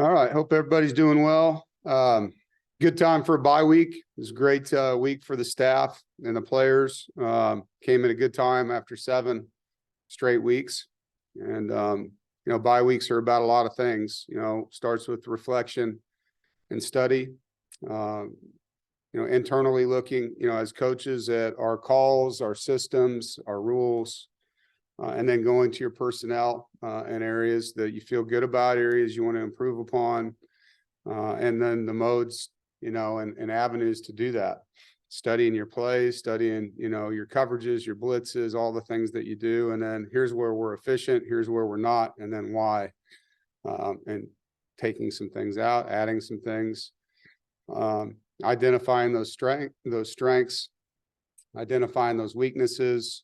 All right. Hope everybody's doing well. Good time for a bye week. It was a great week for the staff and the players. Came at a good time after 7 straight weeks. And, bye weeks are about a lot of things. Starts with reflection and study. Internally looking, as coaches at our calls, our systems, our rules, and then going to your personnel and areas that you feel good about, areas you want to improve upon, and then the modes, and avenues to do that. Studying your plays, studying, your coverages, your blitzes, all the things that you do. And then here's where we're efficient, here's where we're not, and then why. And taking some things out, adding some things, identifying those strengths, identifying those weaknesses,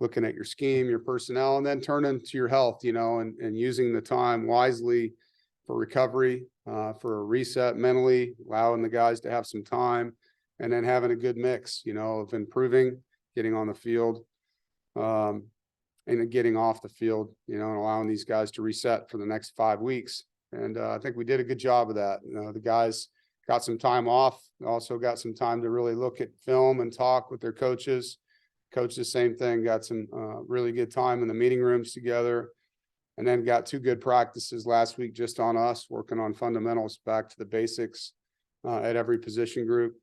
looking at your scheme, your personnel, and then turning to your health, and using the time wisely for recovery, for a reset mentally, allowing the guys to have some time, and then having a good mix, of improving, getting on the field, and getting off the field, and allowing these guys to reset for the next 5 weeks. And I think we did a good job of that. The guys got some time off, also got some time to really look at film and talk with their coaches. Coaches, same thing, got some really good time in the meeting rooms together, and then got 2 good practices last week just on us, working on fundamentals, back to the basics at every position group,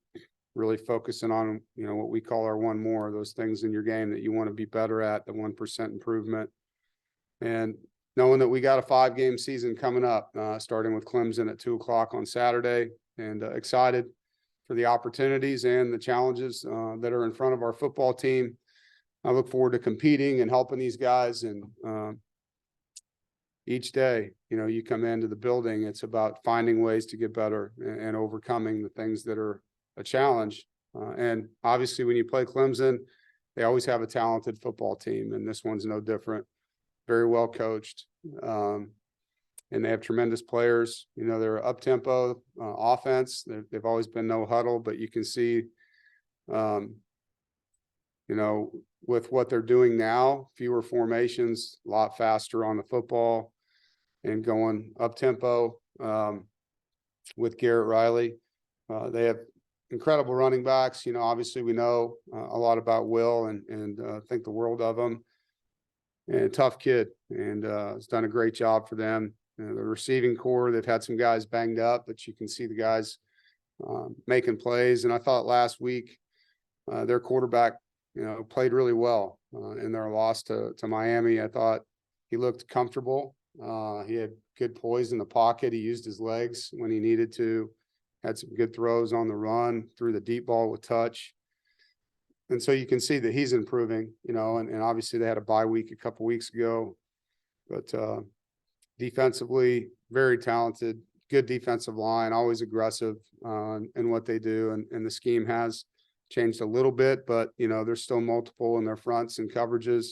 really focusing on, what we call our one more, those things in your game that you want to be better at, the 1% improvement. And knowing that we got a 5-game season coming up, starting with Clemson at 2:00 on Saturday, and excited for the opportunities and the challenges that are in front of our football team. I look forward to competing and helping these guys. And each day, you come into the building, it's about finding ways to get better and overcoming the things that are a challenge. And obviously, when you play Clemson, they always have a talented football team, and this one's no different. Very well coached. And they have tremendous players. They're up-tempo offense. They've always been no huddle, but you can see, with what they're doing now, fewer formations, a lot faster on the football, and going up-tempo with Garrett Riley. They have incredible running backs. Obviously we know a lot about Will and think the world of him. And a tough kid, and has done a great job for them. The receiving core, they've had some guys banged up, but you can see the guys making plays. And I thought last week their quarterback, played really well in their loss to Miami. I thought he looked comfortable. He had good poise in the pocket. He used his legs when he needed to, had some good throws on the run, threw the deep ball with touch. And so you can see that he's improving, and obviously they had a bye week a couple weeks ago, but defensively, very talented, good defensive line, always aggressive in what they do. And the scheme has changed a little bit, but, there's still multiple in their fronts and coverages,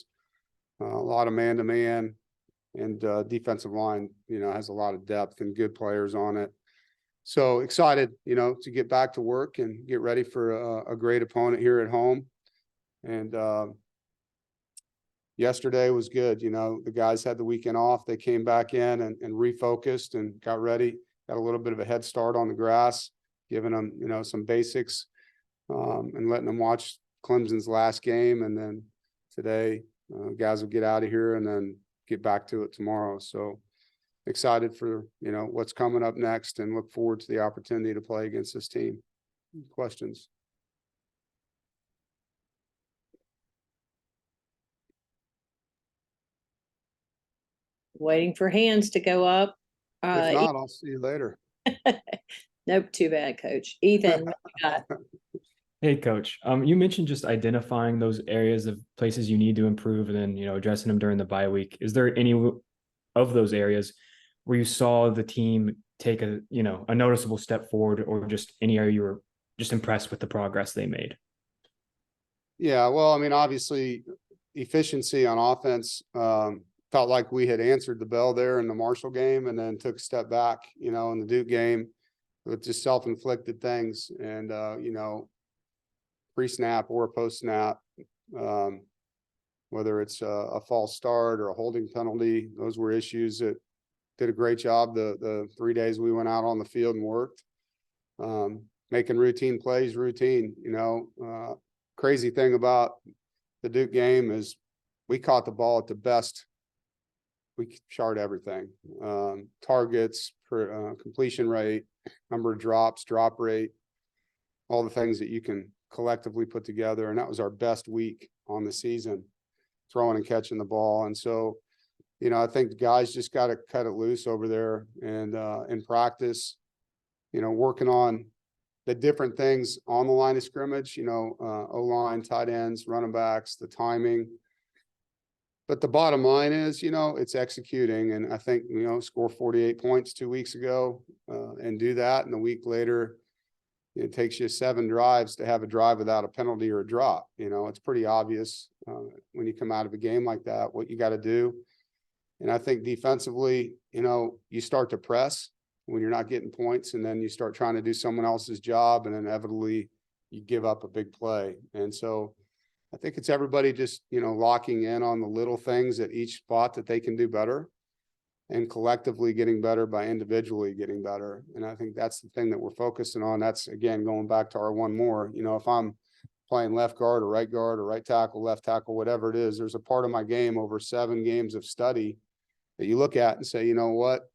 a lot of man-to-man, and defensive line, has a lot of depth and good players on it. So excited, to get back to work and get ready for a great opponent here at home. And yesterday was good. The guys had the weekend off. They came back in and refocused and got ready, got a little bit of a head start on the grass, giving them, some basics and letting them watch Clemson's last game. And then today, guys will get out of here and then get back to it tomorrow. So excited for, what's coming up next, and look forward to the opportunity to play against this team. Questions? Waiting for hands to go up. If not, I'll see you later. Nope, too bad, Coach. Ethan, what you got? Hey, Coach. You mentioned just identifying those areas of places you need to improve, and then addressing them during the bye week. Is there any of those areas where you saw the team take a noticeable step forward, or just any area you were just impressed with the progress they made? Yeah, well, obviously efficiency on offense. Felt like we had answered the bell there in the Marshall game, and then took a step back, in the Duke game with just self-inflicted things. And, pre-snap or post-snap, whether it's a false start or a holding penalty, those were issues that did a great job the 3 days we went out on the field and worked. Making routine plays routine, crazy thing about the Duke game is we caught the ball at the best. We chart everything, targets, completion rate, number of drops, drop rate, all the things that you can collectively put together. And that was our best week on the season, throwing and catching the ball. And so, I think the guys just got to cut it loose over there and in practice, working on the different things on the line of scrimmage, O-line, tight ends, running backs, the timing. But the bottom line is, it's executing. And I think, score 48 points 2 weeks ago and do that. And a week later, it takes you 7 drives to have a drive without a penalty or a drop. It's pretty obvious when you come out of a game like that, what you got to do. And I think defensively, you start to press when you're not getting points, and then you start trying to do someone else's job, and inevitably you give up a big play. And so I think it's everybody just, locking in on the little things at each spot that they can do better, and collectively getting better by individually getting better. And I think that's the thing that we're focusing on. That's, again, going back to our one more, if I'm playing left guard or right tackle, left tackle, whatever it is, there's a part of my game over 7 games of study that you look at and say, you know what,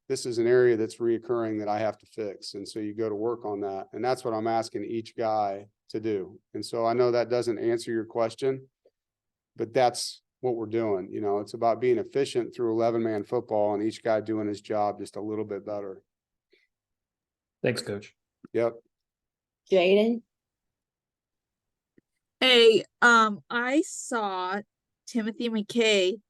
this is an area that's reoccurring that I have to fix. And so you go to work on that. And that's what I'm asking each guy to do. And so I know that doesn't answer your question, but that's what we're doing. It's about being efficient through 11-man football and each guy doing his job just a little bit better. Thanks, Coach. Yep. Jaden? Hey, I saw Timothy McCay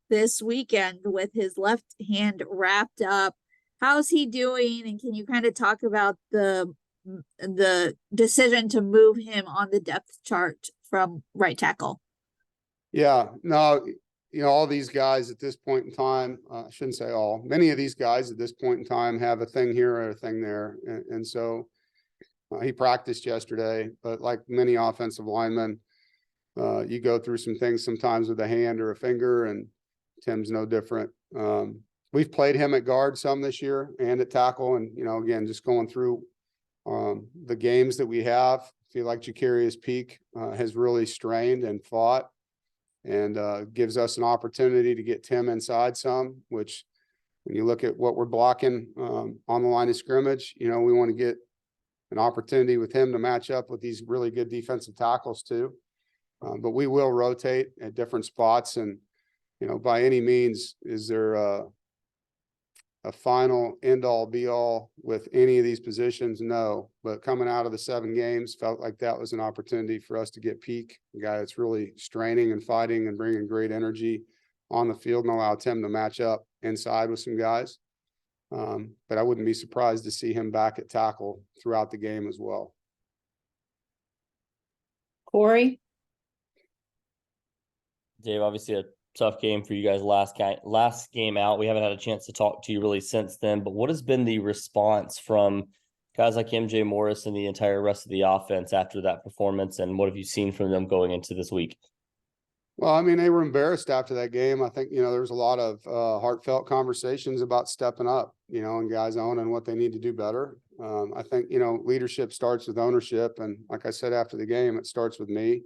this weekend with his left hand wrapped up. How's he doing? And can you kind of talk about the decision to move him on the depth chart from right tackle? Yeah, no, all these guys at this point in time, I shouldn't say all, many of these guys at this point in time have a thing here or a thing there. And so he practiced yesterday, but like many offensive linemen, you go through some things sometimes with a hand or a finger, and Tim's no different. We've played him at guard some this year and at tackle. And, again, just going through the games that we have, I feel like Ja'Karius Peak has really strained and fought, and gives us an opportunity to get Tim inside some, which when you look at what we're blocking on the line of scrimmage, we want to get an opportunity with him to match up with these really good defensive tackles too. But we will rotate at different spots. And, by any means, is there a final end all be all with any of these positions? No, but coming out of the 7 games, felt like that was an opportunity for us to get Peak, a guy that's really straining and fighting and bringing great energy on the field, and allow Tim to match up inside with some guys. But I wouldn't be surprised to see him back at tackle throughout the game as well. Corey? Dave, obviously a tough game for you guys last game out. We haven't had a chance to talk to you really since then, but what has been the response from guys like MJ Morris and the entire rest of the offense after that performance, and what have you seen from them going into this week? Well, I mean, they were embarrassed after that game. I think, there was a lot of heartfelt conversations about stepping up, and guys owning what they need to do better. I think, leadership starts with ownership. And like I said, after the game, it starts with me.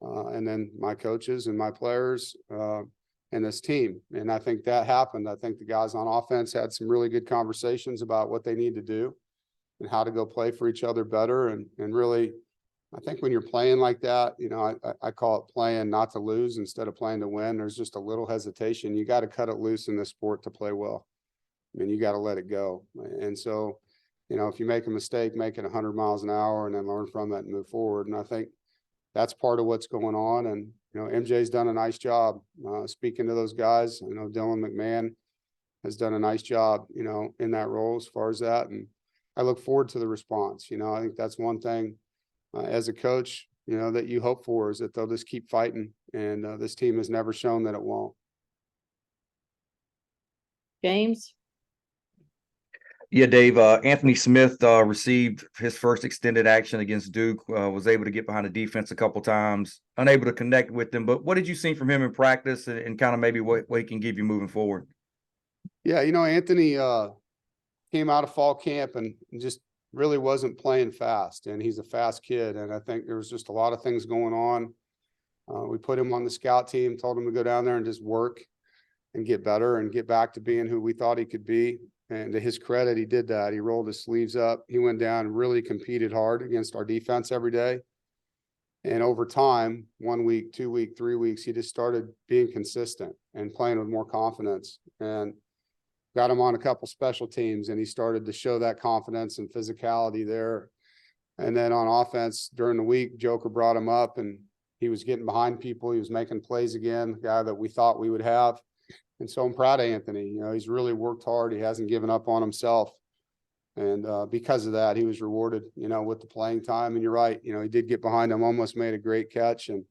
And then my coaches and my players and this team. And I think that happened. I think the guys on offense had some really good conversations about what they need to do and how to go play for each other better. And really, I think when you're playing like that, I call it playing not to lose instead of playing to win. There's just a little hesitation. You got to cut it loose in this sport to play well. I mean, you got to let it go. And so, if you make a mistake, make it 100 miles an hour and then learn from it and move forward. And I think that's part of what's going on. And, MJ's done a nice job speaking to those guys. I know Dylan McMahon has done a nice job, in that role as far as that. And I look forward to the response. I think that's one thing as a coach, that you hope for, is that they'll just keep fighting. And this team has never shown that it won't. James? Yeah, Dave, Anthony Smith received his first extended action against Duke, was able to get behind the defense a couple times, unable to connect with them. But what did you see from him in practice and kind of maybe what he can give you moving forward? Yeah, Anthony came out of fall camp and just really wasn't playing fast, and he's a fast kid. And I think there was just a lot of things going on. We put him on the scout team, told him to go down there and just work and get better and get back to being who we thought he could be. And to his credit, he did that. He rolled his sleeves up. He went down and really competed hard against our defense every day. And over time, 1 week, 2 week, 3 weeks, he just started being consistent and playing with more confidence, and got him on a couple special teams, and he started to show that confidence and physicality there. And then on offense during the week, Joker brought him up and he was getting behind people. He was making plays again, the guy that we thought we would have. And so I'm proud of Anthony. He's really worked hard. He hasn't given up on himself. And because of that, he was rewarded, with the playing time. And you're right, he did get behind him, almost made a great catch. And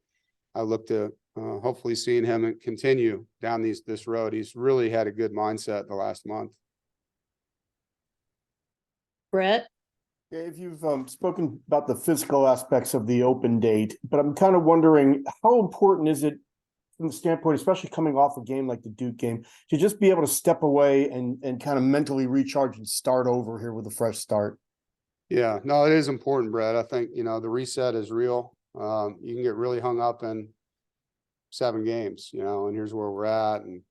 I look to hopefully seeing him continue down this road. He's really had a good mindset the last month. Brett? Dave, you've spoken about the physical aspects of the open date, but I'm kind of wondering, how important is it from the standpoint, especially coming off a game like the Duke game, to just be able to step away and kind of mentally recharge and start over here with a fresh start? Yeah, no, it is important, Brett. I think, the reset is real. You can get really hung up in 7 games, and here's where we're at, and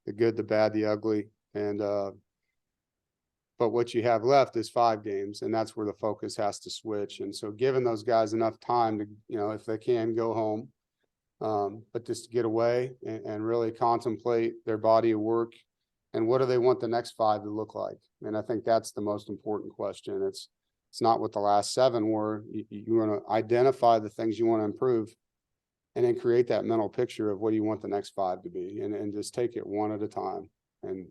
the good, the bad, the ugly. And, but what you have left is 5 games, and that's where the focus has to switch. And so giving those guys enough time to, if they can, go home, but just to get away and really contemplate their body of work and what do they want the next 5 to look like. And I think that's the most important question. It's not what the last 7 were. You want to identify the things you want to improve and then create that mental picture of what do you want the next 5 to be, and just take it one at a time and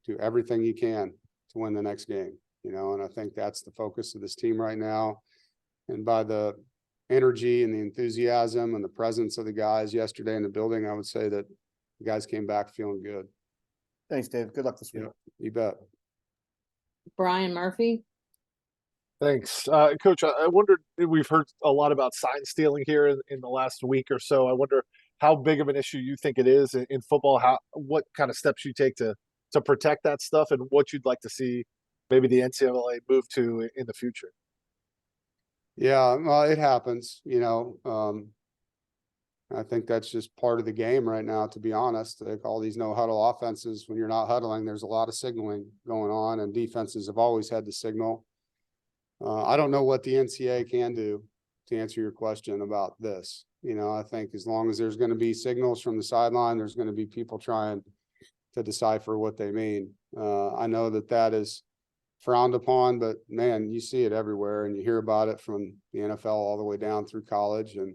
do everything you can to win the next game, and I think that's the focus of this team right now. And by the energy and the enthusiasm and the presence of the guys yesterday in the building, I would say that the guys came back feeling good. Thanks, Dave. Good luck this week. Yeah, you bet. Brian Murphy? Thanks. Coach, I wondered, we've heard a lot about sign stealing here in the last week or so. I wonder how big of an issue you think it is in football, what kind of steps you take to protect that stuff, and what you'd like to see maybe the NCAA move to in the future. Yeah, well, it happens, I think that's just part of the game right now, to be honest. Like all these no huddle offenses, when you're not huddling, there's a lot of signaling going on, and defenses have always had to signal. I don't know what the NCAA can do to answer your question about this. I think as long as there's going to be signals from the sideline, there's going to be people trying to decipher what they mean. I know that is frowned upon, but man, you see it everywhere, and you hear about it from the NFL all the way down through college. And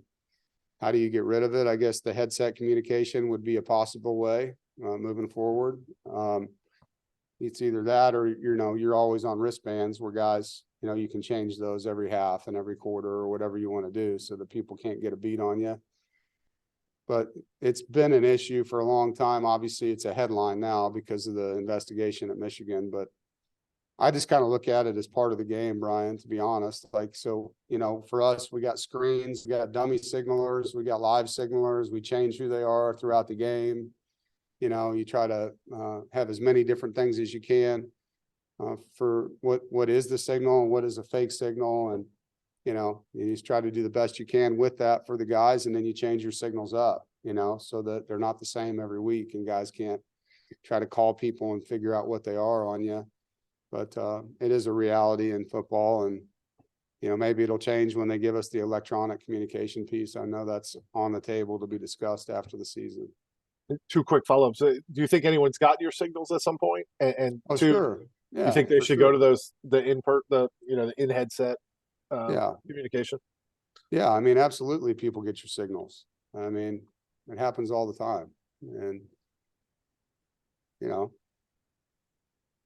how do you get rid of it? I guess the headset communication would be a possible way moving forward. It's either that or, you're always on wristbands where guys, you can change those every half and every quarter or whatever you want to do so that people can't get a beat on you. But it's been an issue for a long time. Obviously, it's a headline now because of the investigation at Michigan, but I just kind of look at it as part of the game, Brian, to be honest. Like, so, for us, we got screens, we got dummy signalers, we got live signalers, we change who they are throughout the game. You try to have as many different things as you can for what is the signal and what is a fake signal. And, you just try to do the best you can with that for the guys, and then you change your signals up, so that they're not the same every week and guys can't try to call people and figure out what they are on you. But it is a reality in football, and, maybe it'll change when they give us the electronic communication piece. I know that's on the table to be discussed after the season. 2 quick follow-ups. Do you think anyone's got your signals at some point? And Oh, 2, sure. Yeah, you think they for should sure. go to the in headset communication? Yeah, I mean, absolutely, people get your signals. I mean, it happens all the time, and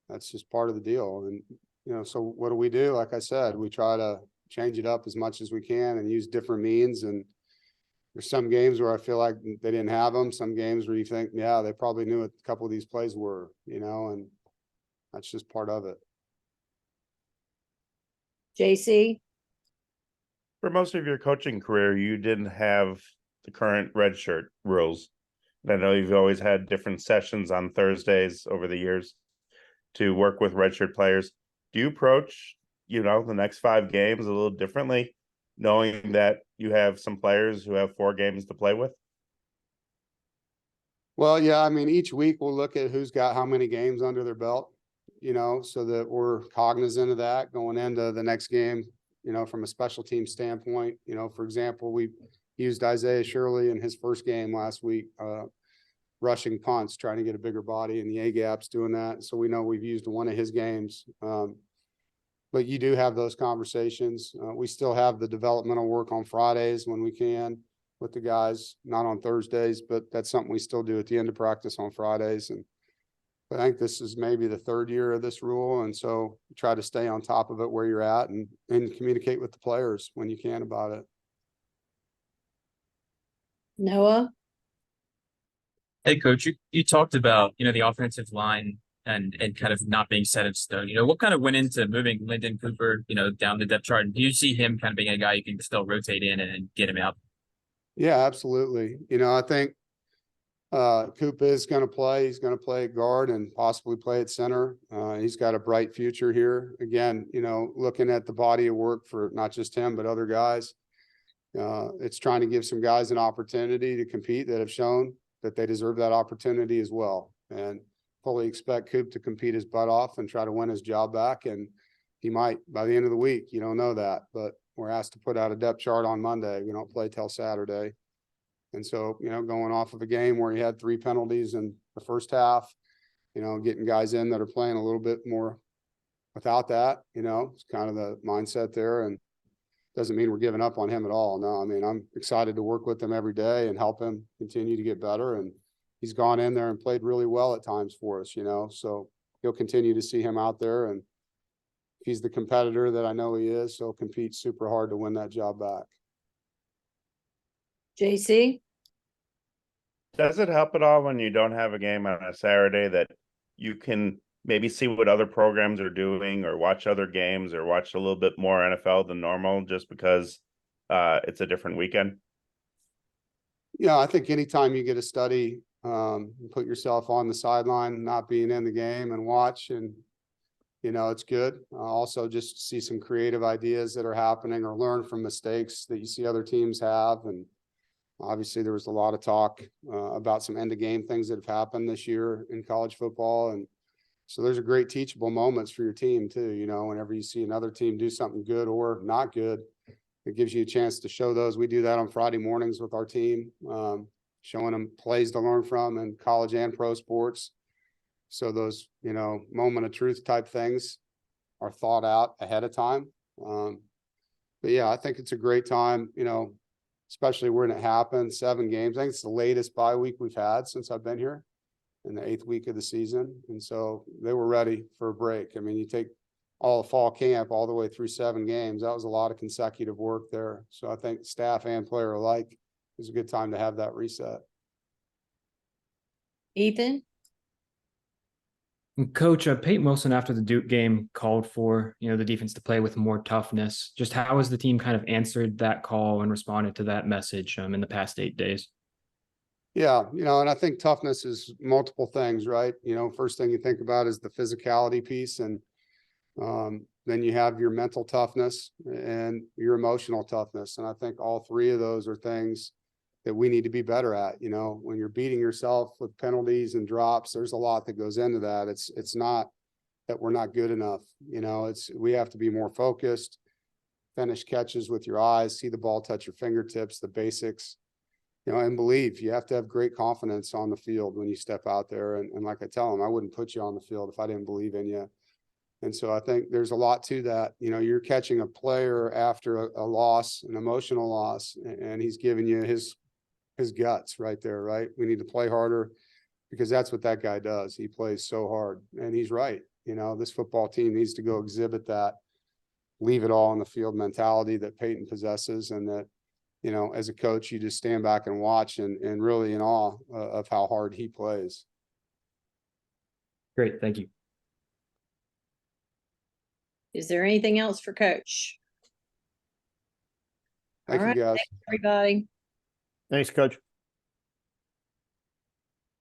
that's just part of the deal. And so what do? Like I said, we try to change it up as much as we can and use different means. And there's some games where I feel like they didn't have them. Some games where you think, yeah, they probably knew what a couple of these plays were, and that's just part of it. JC? For most of your coaching career, you didn't have the current redshirt rules. And I know you've always had different sessions on Thursdays over the years. to work with redshirt players. Do you approach, the next 5 games a little differently, knowing that you have some players who have 4 games to play with? Well, yeah, I mean, each week we'll look at who's got how many games under their belt, so that we're cognizant of that going into the next game, from a special team standpoint. For example, we used Isaiah Shirley in his first game last week, rushing punts, trying to get a bigger body in the A gaps, doing that. So we know we've used one of his games. But you do have those conversations. We still have the developmental work on Fridays when we can with the guys, not on Thursdays, but that's something we still do at the end of practice on Fridays. And I think this is maybe the 3rd year of this rule. And so try to stay on top of it where you're at and communicate with the players when you can about it. Noah? Hey, coach, you talked about, the offensive line and kind of not being set in stone. What kind of went into moving Lyndon Cooper, down the depth chart? And do you see him kind of being a guy you can still rotate in and get him out? Yeah, absolutely. I think Coop is going to play. He's going to play at guard and possibly play at center. He's got a bright future here. Again, looking at the body of work for not just him, but other guys. It's trying to give some guys an opportunity to compete that have shown that they deserve that opportunity as well. And fully expect Coop to compete his butt off and try to win his job back. And he might by the end of the week. You don't know that, but we're asked to put out a depth chart on Monday. We don't play till Saturday. And so, going off of a game where he had 3 penalties in the first half, getting guys in that are playing a little bit more without that, it's kind of the mindset there. And doesn't mean we're giving up on him at all. No, I mean, I'm excited to work with him every day and help him continue to get better. And he's gone in there and played really well at times for us, so you'll continue to see him out there. And if he's the competitor that I know he is, he'll compete super hard to win that job back. JC? Does it help at all when you don't have a game on a Saturday that you can maybe see what other programs are doing or watch other games or watch a little bit more NFL than normal just because it's a different weekend? Yeah, I think anytime you get a study, put yourself on the sideline, not being in the game and watch, and it's good. Also just see some creative ideas that are happening or learn from mistakes that you see other teams have. And obviously there was a lot of talk about some end of game things that have happened this year in college football. And so there's a great teachable moments for your team too. Whenever you see another team do something good or not good, it gives you a chance to show those. We do that on Friday mornings with our team, showing them plays to learn from in college and pro sports. So those, moment of truth type things are thought out ahead of time. But yeah, I think it's a great time, especially when it happens, 7 games. I think it's the latest bye week we've had since I've been here in the 8th week of the season. And so they were ready for a break. I mean, you take all the fall camp all the way through 7 games. That was a lot of consecutive work there. So I think staff and player alike is a good time to have that reset. Ethan? Coach, Peyton Wilson after the Duke game called for, the defense to play with more toughness. Just how has the team kind of answered that call and responded to that message in the past 8 days? Yeah, and I think toughness is multiple things, right? First thing you think about is the physicality piece, and then you have your mental toughness and your emotional toughness. And I think all 3 of those are things that we need to be better at. When you're beating yourself with penalties and drops, there's a lot that goes into that. It's not that we're not good enough. We have to be more focused, finish catches with your eyes, see the ball touch your fingertips, the basics, and believe. You have to have great confidence on the field when you step out there. And like I tell them, I wouldn't put you on the field if I didn't believe in you. And so I think there's a lot to that. You're catching a player after a loss, an emotional loss, and he's giving you his guts right there, right? We need to play harder because that's what that guy does. He plays so hard, and he's right. This football team needs to go exhibit that, leave it all on the field mentality that Peyton possesses, and that, as a coach, you just stand back and watch and really in awe of how hard he plays. Great. Thank you. Is there anything else for Coach? Thank All you, right, guys. thanks, everybody. Thanks, Coach.